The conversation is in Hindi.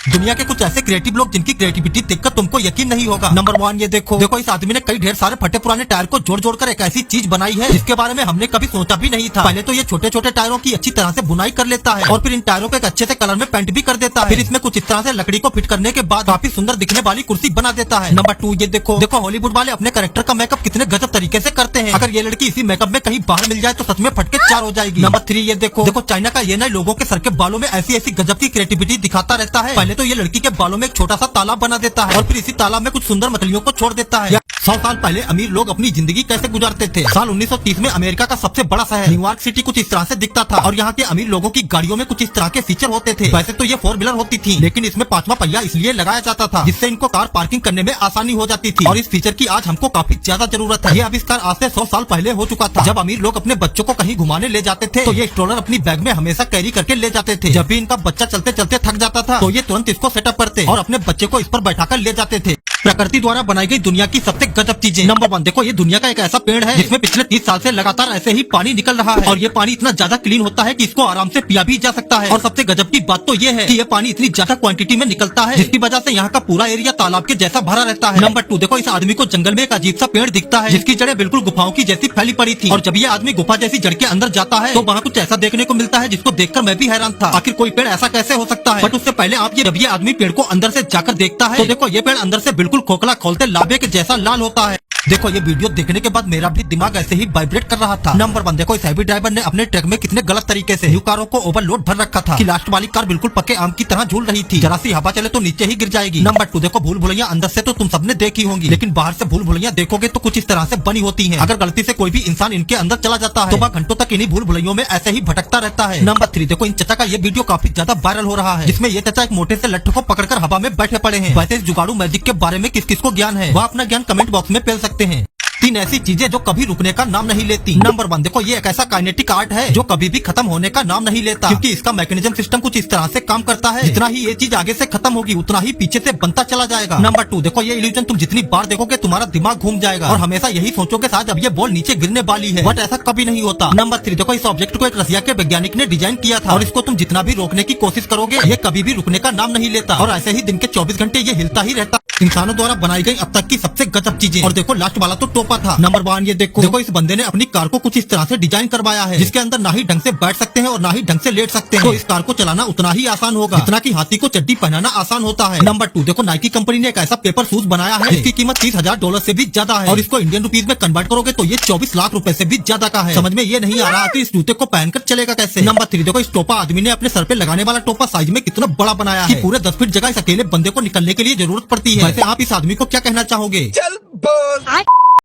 दुनिया के कुछ ऐसे क्रिएटिव लोग जिनकी क्रिएटिविटी देखकर तुमको यकीन नहीं होगा। नंबर 1 ये देखो इस आदमी ने कई ढेर सारे फटे पुराने टायर को जोड़ जोड़ कर एक ऐसी चीज बनाई है जिसके बारे में हमने कभी सोचा भी नहीं था। पहले तो ये छोटे छोटे टायरों की अच्छी तरह से बुनाई कर लेता है और फिर इन टायरों को एक अच्छे से कलर में पेंट भी कर देता है। फिर इसमें कुछ इस तरह से लकड़ी को फिट करने के बाद काफी सुंदर दिखने वाली कुर्सी बना देता है। नंबर 2 ये देखो हॉलीवुड वाले अपने कैरेक्टर का मेकअप कितने गजब तरीके से करते हैं। अगर ये लड़की इसी मेकअप में कहीं बाहर मिल जाए तो सच में फटके 4 हो जाएगी। नंबर 3 ये देखो चाइना का ये नए लोगों के सर के बालों में ऐसी ऐसी गजब की क्रिएटिविटी दिखाता रहता है। पहले तो ये लड़की के बालों में एक छोटा सा तालाब बना देता है और फिर इसी तालाब में कुछ सुंदर मछलियों को छोड़ देता है। 100 साल पहले अमीर लोग अपनी जिंदगी कैसे गुजारते थे। साल 1930 में अमेरिका का सबसे बड़ा शहर न्यूयॉर्क सिटी कुछ इस तरह से दिखता था और यहाँ के अमीर लोगों की गाड़ियों में कुछ इस तरह के फीचर होते थे। वैसे तो ये 4 व्हीलर होती थी लेकिन इसमें 5वां पहिया इसलिए लगाया जाता था जिससे इनको कार पार्किंग करने में आसानी हो जाती थी और इस फीचर की आज हमको काफी ज्यादा जरूरत है। ये आविष्कार आज से 100 साल पहले हो चुका था। जब अमीर लोग अपने बच्चों को कहीं घुमाने ले जाते थे तो ये स्ट्रोलर अपनी बैग में हमेशा कैरी करके ले जाते थे। जब भी इनका बच्चा चलते चलते थक जाता था तो ये तुरंत इसको सेटअप करते और अपने बच्चे को इस पर बैठाकर ले जाते थे। प्रकृति द्वारा बनाई गई दुनिया की सबसे गजब चीजें। नंबर 1 देखो ये दुनिया का एक ऐसा पेड़ है जिसमें पिछले 30 साल से लगातार ऐसे ही पानी निकल रहा है और ये पानी इतना ज्यादा क्लीन होता है कि इसको आराम से पिया भी जा सकता है। और सबसे गजब की बात तो ये है कि ये पानी इतनी ज्यादा क्वांटिटी में निकलता है जिसकी वजह से यहाँ का पूरा एरिया तालाब के जैसा भरा रहता है। नंबर 2 देखो इस आदमी को जंगल में एक अजीब सा पेड़ दिखता है जिसकी जड़ें बिल्कुल गुफाओं की जैसी फैली पड़ी थी और जब ये आदमी गुफा जैसी जड़ के अंदर जाता है तो वहाँ कुछ ऐसा देखने को मिलता है जिसको देखकर मैं भी हैरान था। आखिर कोई पेड़ ऐसा कैसे हो सकता है। बट उससे पहले आप जब ये आदमी पेड़ को अंदर से जाकर देखता है तो देखो ये पेड़ अंदर से बिल्कुल खोखला खोलते लाबे के जैसा लाल होता है। देखो ये वीडियो देखने के बाद मेरा भी दिमाग ऐसे ही वाइब्रेट कर रहा था। नंबर 1 देखो इस हैवी ड्राइवर ने अपने ट्रक में कितने गलत तरीके से न्यू कारों को ओवरलोड भर रखा था कि लास्ट वाली कार बिल्कुल पक्के आम की तरह झूल रही थी। जरा सी हवा चले तो नीचे ही गिर जाएगी। नंबर 2 देखो भूल भुलैया अंदर से तो तुम सबने देखी होंगी लेकिन बाहर से भूल भुलैया देखोगे तो कुछ इस तरह से बनी होती है। अगर गलती से कोई भी इंसान इनके अंदर चला जाता है तो वह घंटों तक इन्हीं भूल भुलैयों में ऐसे ही भटकता रहता है। नंबर 3 देखो इन चचा का ये वीडियो काफी ज्यादा वायरल हो रहा है जिसमें ये चचा एक मोटे से लट्ठे को पकड़कर हवा में बैठे पड़े हैं। वैसे इस जुगाड़ू मैजिक के बारे में किस किस को ज्ञान है वह अपना ज्ञान कमेंट बॉक्स में पेल सकते हैं। 3 ऐसी चीजें जो कभी रुकने का नाम नहीं लेती। नंबर 1 देखो ये एक ऐसा काइनेटिक आर्ट है जो कभी भी खत्म होने का नाम नहीं लेता क्योंकि इसका मैकेनिज्म सिस्टम कुछ इस तरह से काम करता है जितना ही ये चीज आगे से खत्म होगी उतना ही पीछे से बनता चला जाएगा। नंबर 2 देखो ये इल्यूजन तुम जितनी बार देखोगे तुम्हारा दिमाग घूम जाएगा और हमेशा यही सोचोगे शायद अब ये बॉल नीचे गिरने वाली है बट ऐसा कभी नहीं होता। नंबर 3 देखो इस ऑब्जेक्ट को एक रसिया के वैज्ञानिक ने डिजाइन किया था और इसको तुम जितना भी रोकने की कोशिश करोगे ये कभी भी रुकने का नाम नहीं लेता और ऐसे ही दिन के 24 घंटे ये हिलता ही रहता। इंसानों द्वारा बनाई गई अब तक की सबसे गजब चीजें। और देखो लास्ट वाला तो टोपा था। नंबर 1 ये देखो इस बंदे ने अपनी कार को कुछ इस तरह से डिजाइन करवाया है जिसके अंदर ना ही ढंग से बैठ सकते हैं और ना ही ढंग से लेट सकते हैं। तो इस कार को चलाना उतना ही आसान होगा जितना कि हाथी को चड्डी पहनाना आसान होता है। नंबर 2 देखो नाइकी कंपनी ने एक ऐसा पेपर शूज बनाया है जिसकी कीमत $30,000 से भी ज्यादा है और इसको इंडियन रुपीज में कन्वर्ट करोगे तो ये 24 लाख रुपए से भी ज्यादा का है। समझ में ये नहीं आ रहा कि इस जूते को पहनकर चलेगा कैसे। नंबर 3 देखो इस टोपा आदमी ने अपने सर पे लगाने वाला टोपा साइज में कितना बड़ा बनाया है कि पूरे 10 फीट जगह इस अकेले बंदे को निकलने के लिए जरूरत पड़ती है। वैसे आप इस आदमी को क्या कहना चाहोगे। चल